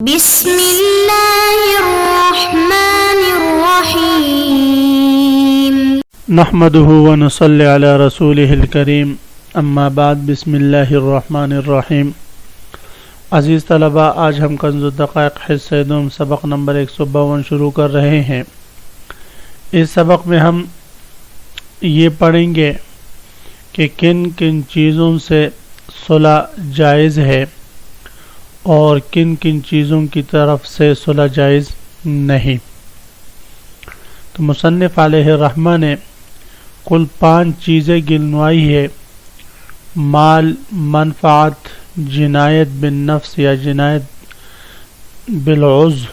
بسم اللہ الرحمن الرحیم نحمده ونصلی علی رسوله الکریم اما بعد بسم اللہ الرحمن الرحیم۔ عزیز طلباء، آج ہم کنز الدقائق حصہ دوم سبق نمبر 152 شروع کر رہے ہیں۔ اس سبق میں ہم یہ پڑھیں گے کہ کن کن چیزوں سے صلح جائز ہے اور کن کن چیزوں کی طرف سے صلح جائز نہیں۔ تو مصنف علیہ الرحمہ نے کل 5 چیزیں گنوائی ہے: مال، منفعت، جنایت بالنفس یا جنایت بالعضو،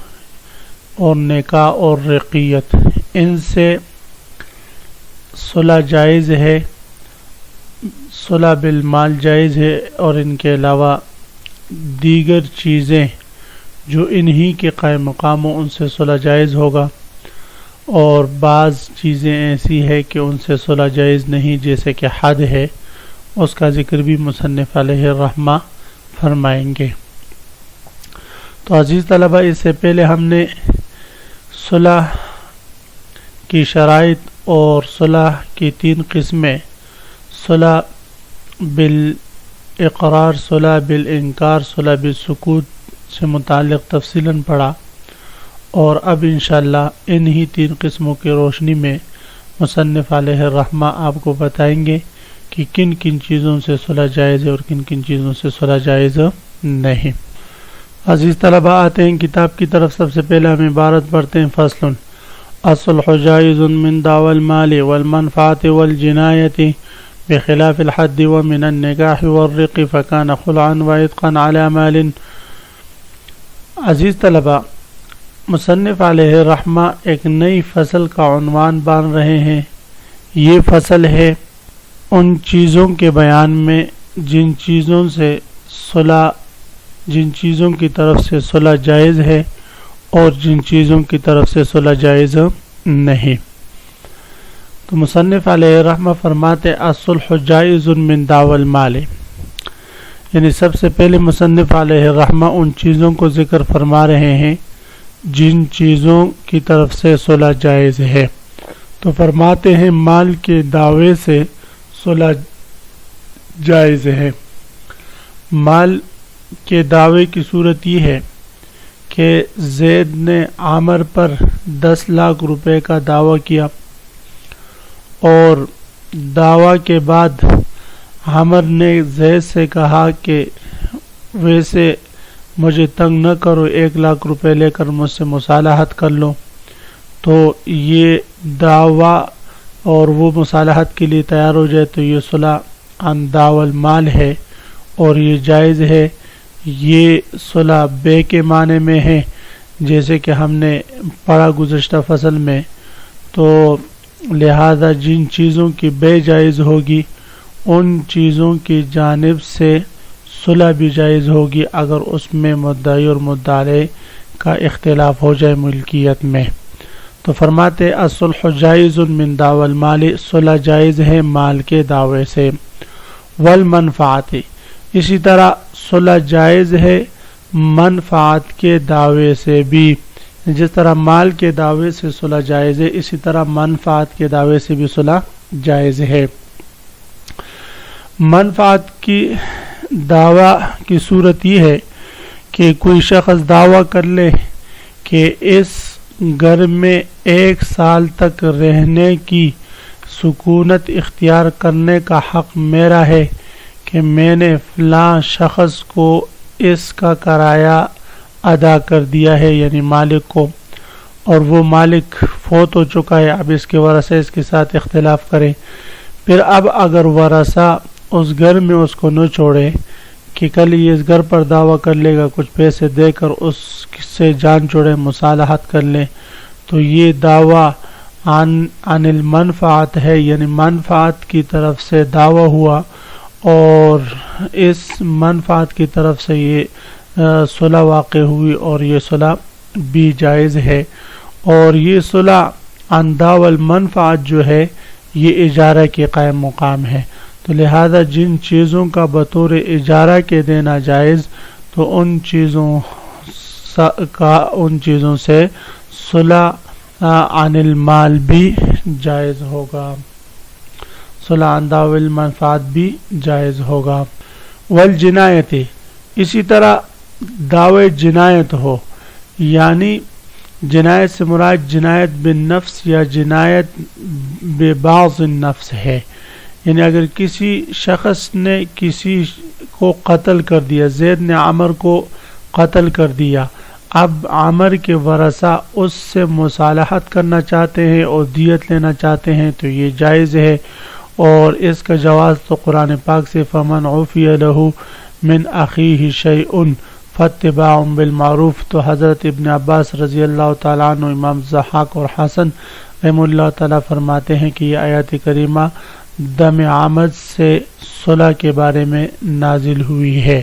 اور نکاح اور رقیت۔ ان سے صلح جائز ہے، صلح بالمال جائز ہے، اور ان کے علاوہ دیگر چیزیں جو انہی کے قائم مقام ہوں ان سے صلح جائز ہوگا، اور بعض چیزیں ایسی ہے کہ ان سے صلح جائز نہیں، جیسے کہ حد ہے، اس کا ذکر بھی مصنف علیہ الرحمہ فرمائیں گے۔ تو عزیز طلبہ، اس سے پہلے ہم نے صلح کی شرائط اور صلح کی 3 قسمیں، صلح بالاقرار، صلح بالانکار، صلح بالسکوت سے متعلق تفصیلاً پڑھا، اور اب انشاءاللہ انہی 3 قسموں کی روشنی میں مصنف علیہ الرحمہ آپ کو بتائیں گے کہ کن کن چیزوں سے صلح جائز ہے اور کن کن چیزوں سے صلح جائز نہیں۔ عزیز طلبہ، آتے ہیں کتاب کی طرف۔ سب سے پہلے ہم عبارت پڑھتے ہیں: فصل الصلح جائز من دعوی المال والمنفعة والجنایة بخلاف الحد ومن النکاح والرق فکان خلعا وعتقا علی مال۔ عزیز طلبہ، مصنف علیہ الرحمہ ایک نئی فصل کا عنوان باندھ رہے ہیں۔ یہ فصل ہے ان چیزوں کے بیان میں جن چیزوں کی طرف سے صلح جائز ہے اور جن چیزوں کی طرف سے صلح جائز نہیں۔ تو مصنف علیہ الرحمہ فرماتے الصلح جائز من دعوی المال، یعنی سب سے پہلے مصنف علیہ الرحمہ ان چیزوں کو ذکر فرما رہے ہیں جن چیزوں کی طرف سے صلح جائز ہے۔ تو فرماتے ہیں مال کے دعوے سے صلح جائز ہے۔ مال کے دعوے کی صورت یہ ہے کہ زید نے عامر پر 10 لاکھ روپے کا دعویٰ کیا، اور دعویٰ کے بعد عامر نے زید سے کہا کہ ویسے مجھے تنگ نہ کرو، 1 لاکھ روپے لے کر مجھ سے مصالحت کر لو۔ تو یہ دعویٰ اور وہ مصالحت کے لیے تیار ہو جائے تو یہ صلح عن دعوی المال ہے اور یہ جائز ہے۔ یہ صلح بے کے معنی میں ہے، جیسے کہ ہم نے پڑھا گزشتہ فصل میں۔ تو لہذا جن چیزوں کی بے جائز ہوگی ان چیزوں کی جانب سے صلح بھی جائز ہوگی اگر اس میں مدعی اور مدعی کا اختلاف ہو جائے ملکیت میں۔ تو فرماتے الصلح جائز من دعوی المال، صلح جائز ہے مال کے دعوے سے۔ والمنفعت، اسی طرح صلح جائز ہے منفعت کے دعوے سے بھی۔ جس طرح مال کے دعوے سے صلح جائز ہے، اسی طرح منفعت کے دعوے سے بھی صلح جائز ہے۔ منفعت کی دعویٰ کی صورت یہ ہے کہ کوئی شخص دعویٰ کر لے کہ اس گھر میں 1 سال تک رہنے کی سکونت اختیار کرنے کا حق میرا ہے کہ میں نے فلاں شخص کو اس کا کرایہ ادا کر دیا ہے، یعنی مالک کو، اور وہ مالک فوت ہو چکا ہے۔ اب اس کے ورثہ اس کے ساتھ اختلاف کریں، پھر اب اگر ورثہ اس گھر میں اس کو نہ چھوڑے کہ کل یہ اس گھر پر دعویٰ کر لے گا، کچھ پیسے دے کر اس سے جان چھوڑے، مصالحت کر لیں، تو یہ دعویٰ عن المنفعت ہے، یعنی منفعت کی طرف سے دعویٰ ہوا اور اس منفعت کی طرف سے یہ صلح واقع ہوئی اور یہ صلح بھی جائز ہے۔ اور یہ صلح عن دعوی المنفعت جو ہے یہ اجارہ کے قائم مقام ہے۔ تو لہذا جن چیزوں کا بطور اجارہ کے دینا جائز تو ان چیزوں کا ان چیزوں سے صلح عن المال بھی جائز ہوگا، صلح عن دعوی المنفعت بھی جائز ہوگا۔ والجنایت، اسی طرح دعوی جنایت ہو، یعنی جنایت سے مراد جنایت بالنفس یا جنایت ببعض النفس ہے، یعنی اگر کسی شخص نے کسی کو قتل کر دیا، زید نے عمر کو قتل کر دیا، اب عمر کے ورثہ اس سے مصالحت کرنا چاہتے ہیں اور دیت لینا چاہتے ہیں تو یہ جائز ہے، اور اس کا جواز تو قرآن پاک سے فمن عفی لہ من اخیہ شیء فاتباع بالمعروف، تو حضرت ابن عباس رضی اللہ تعالیٰ عنہ، امام ضحاک اور حسن رحم اللہ تعالیٰ فرماتے ہیں کہ یہ آیات کریمہ دم عامد سے صلح کے بارے میں نازل ہوئی ہے۔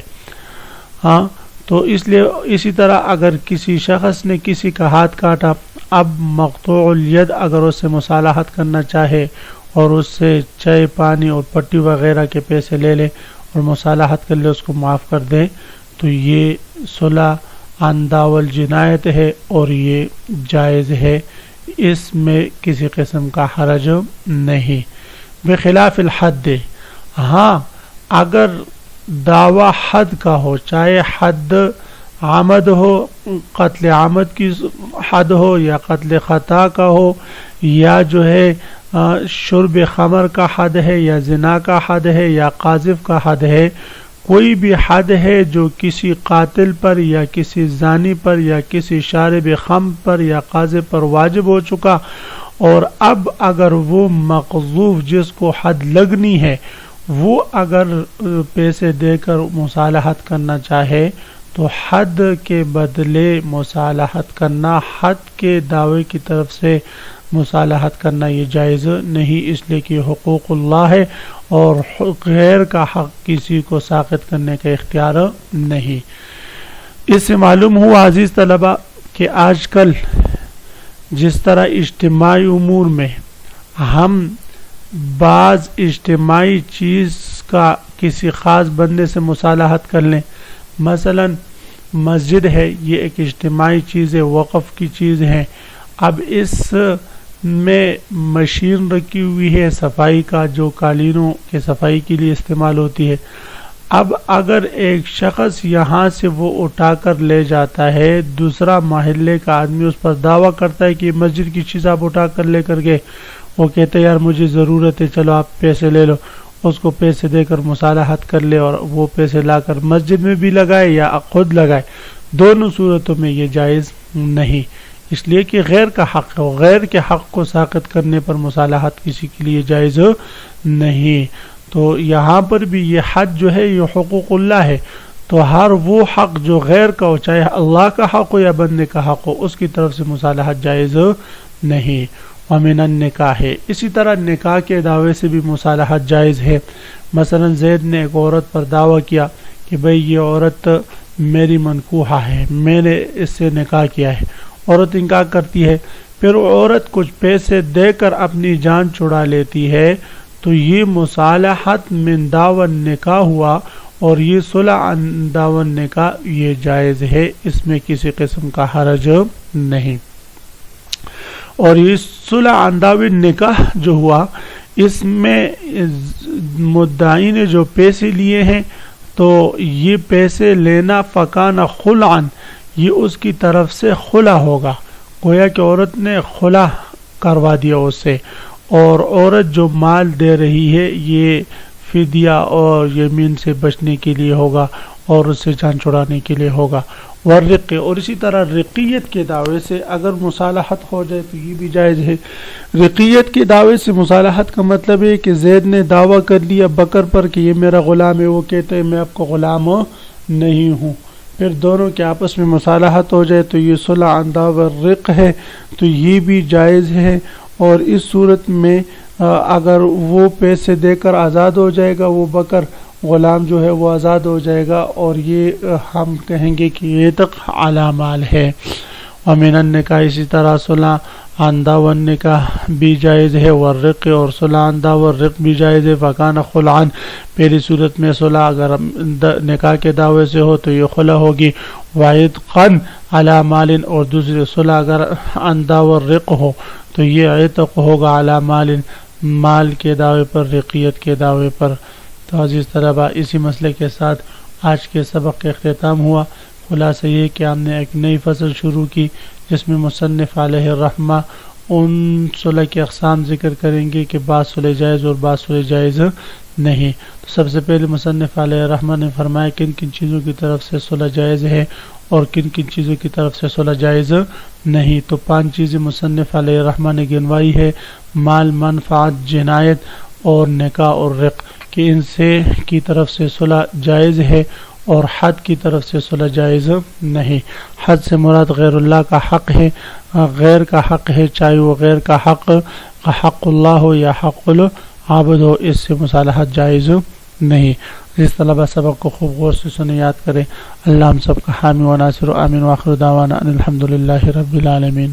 ہاں تو اس لیے اسی طرح اگر کسی شخص نے کسی کا ہاتھ کاٹا، اب مقطوع الید اگر اس سے مصالحت کرنا چاہے اور اس سے چائے پانی اور پٹی وغیرہ کے پیسے لے لے اور مصالحت کر لے، اس کو معاف کر دے، تو یہ صلح عن دعوی الجنایت ہے اور یہ جائز ہے، اس میں کسی قسم کا حرج نہیں۔ بخلاف الحد، ہاں اگر دعویٰ حد کا ہو، چاہے حد عمد ہو، قتل عمد کی حد ہو یا قتل خطا کا ہو، یا جو ہے شرب خمر کا حد ہے یا زنا کا حد ہے یا قاذف کا حد ہے، کوئی بھی حد ہے جو کسی قاتل پر یا کسی زانی پر یا کسی شارب خمر پر یا قاذف پر واجب ہو چکا، اور اب اگر وہ مقذوف جس کو حد لگنی ہے وہ اگر پیسے دے کر مصالحت کرنا چاہے تو حد کے بدلے مصالحت کرنا، حد کے دعوے کی طرف سے مصالحت کرنا یہ جائز نہیں، اس لیے کہ حقوق اللہ ہے اور غیر کا حق کسی کو ساقط کرنے کا اختیار نہیں۔ اس سے معلوم ہوا عزیز طلبہ کہ آج کل جس طرح اجتماعی امور میں ہم بعض اجتماعی چیز کا کسی خاص بندے سے مصالحت کر لیں، مثلا مسجد ہے، یہ ایک اجتماعی چیز ہے، وقف کی چیز ہے، اب اس میں مشین رکھی ہوئی ہے صفائی کا جو قالینوں کے صفائی کے لیے استعمال ہوتی ہے، اب اگر ایک شخص یہاں سے وہ اٹھا کر لے جاتا ہے، دوسرا محلے کا آدمی اس پر دعویٰ کرتا ہے کہ یہ مسجد کی چیز آپ اٹھا کر لے کر گئے، وہ کہتے ہیں یار مجھے ضرورت ہے، چلو آپ پیسے لے لو، اس کو پیسے دے کر مصالحت کر لے اور وہ پیسے لا کر مسجد میں بھی لگائے یا خود لگائے، دونوں صورتوں میں یہ جائز نہیں، اس لیے کہ غیر کا حق ہے، غیر کے حق کو ساقط کرنے پر مصالحت کسی کے لیے جائز نہیں۔ تو یہاں پر بھی یہ حد جو ہے یہ حقوق اللہ ہے، تو ہر وہ حق جو غیر کا ہو، چاہے اللہ کا حق ہو یا بندے کا حق ہو، اس کی طرف سے مصالحت جائز نہیں۔ ومن النکاح، اسی طرح نکاح کے دعوے سے بھی مصالحت جائز ہے، مثلا زید نے ایک عورت پر دعویٰ کیا کہ بھئی یہ عورت میری منکوحہ ہے، میں نے اس سے نکاح کیا ہے، عورت انکار کرتی ہے، پھر عورت کچھ پیسے دے کر اپنی جان چھڑا لیتی ہے، تو یہ مصالحت من دعوی النکاح ہوا، اور یہ صلح عن دعوی النکاح یہ جائز ہے، اس میں کسی قسم کا حرج نہیں۔ اور یہ صلح عن دعوی النکاح جو ہوا، اس میں مدعی نے جو پیسے لیے ہیں تو یہ پیسے لینا فکان خلعن، یہ اس کی طرف سے خلع ہوگا، گویا کہ عورت نے خلع کروا دیا اس سے، اور عورت جو مال دے رہی ہے یہ فدیہ اور یمین سے بچنے کے لیے ہوگا اور اس سے جان چھڑانے کے لیے ہوگا۔ والرق، اور اسی طرح رقیت کے دعوے سے اگر مصالحت ہو جائے تو یہ بھی جائز ہے۔ رقیت کے دعوے سے مصالحت کا مطلب ہے کہ زید نے دعویٰ کر لیا بکر پر کہ یہ میرا غلام ہے، وہ کہتے ہیں میں آپ کو غلام نہیں ہوں، پھر دونوں کے آپس میں مصالحت ہو جائے تو یہ صلح عن دعوی الرق ہے، تو یہ بھی جائز ہے۔ اور اس صورت میں اگر وہ پیسے دے کر آزاد ہو جائے گا، وہ بکر غلام جو ہے وہ آزاد ہو جائے گا، اور یہ ہم کہیں گے کہ یہ تک علی مال ہے۔ ومن النکاح، اسی طرح صلح آندہ ون نکاح بھی جائز ہے، والرق اور صلح آندہ والرق بھی جائز ہے، فکان خلعان پہلی صورت میں صلح اگر نکاح کے دعوے سے ہو تو یہ خلع ہوگی، وعتقاً علی مال اور دوسری صلح اگر آندہ والرق ہو تو یہ عتق ہوگا علی مال مال کے دعوے پر، رقیت کے دعوے پر۔ تو عزیز طلبہ اسی مسئلے کے ساتھ آج کے سبق کا اختتام ہوا۔ خلاصہ یہ کہ ہم نے ایک نئی فصل شروع کی جس میں مصنف علیہ الرحمہ ان صلح کے اقسام ذکر کریں گے کہ بعض صلح جائز اور بعض صلح جائز نہیں۔ تو سب سے پہلے مصنف علیہ الرحمہ نے فرمایا کن کن چیزوں کی طرف سے صلح جائز ہے اور کن کن چیزوں کی طرف سے صلح جائز نہیں۔ تو 5 چیزیں مصنف علیہ الرحمہ نے گنوائی ہے، مال، منفعت، جنایت اور نکاح اور رق، کہ ان سے کی طرف سے صلح جائز ہے اور حد کی طرف سے صلح جائز نہیں۔ حد سے مراد غیر اللہ کا حق ہے، غیر کا حق ہے، چاہے وہ غیر کا حق اللہ ہو یا حق العبد ہو، اس سے مصالحت جائز نہیں۔ جس طلبہ سبق کو خوب غور سے سنے یاد کریں۔ اللہ ہم سب کا حامی و ناصر، آمین، وآخر دعوانا ان الحمدللہ رب العالمین۔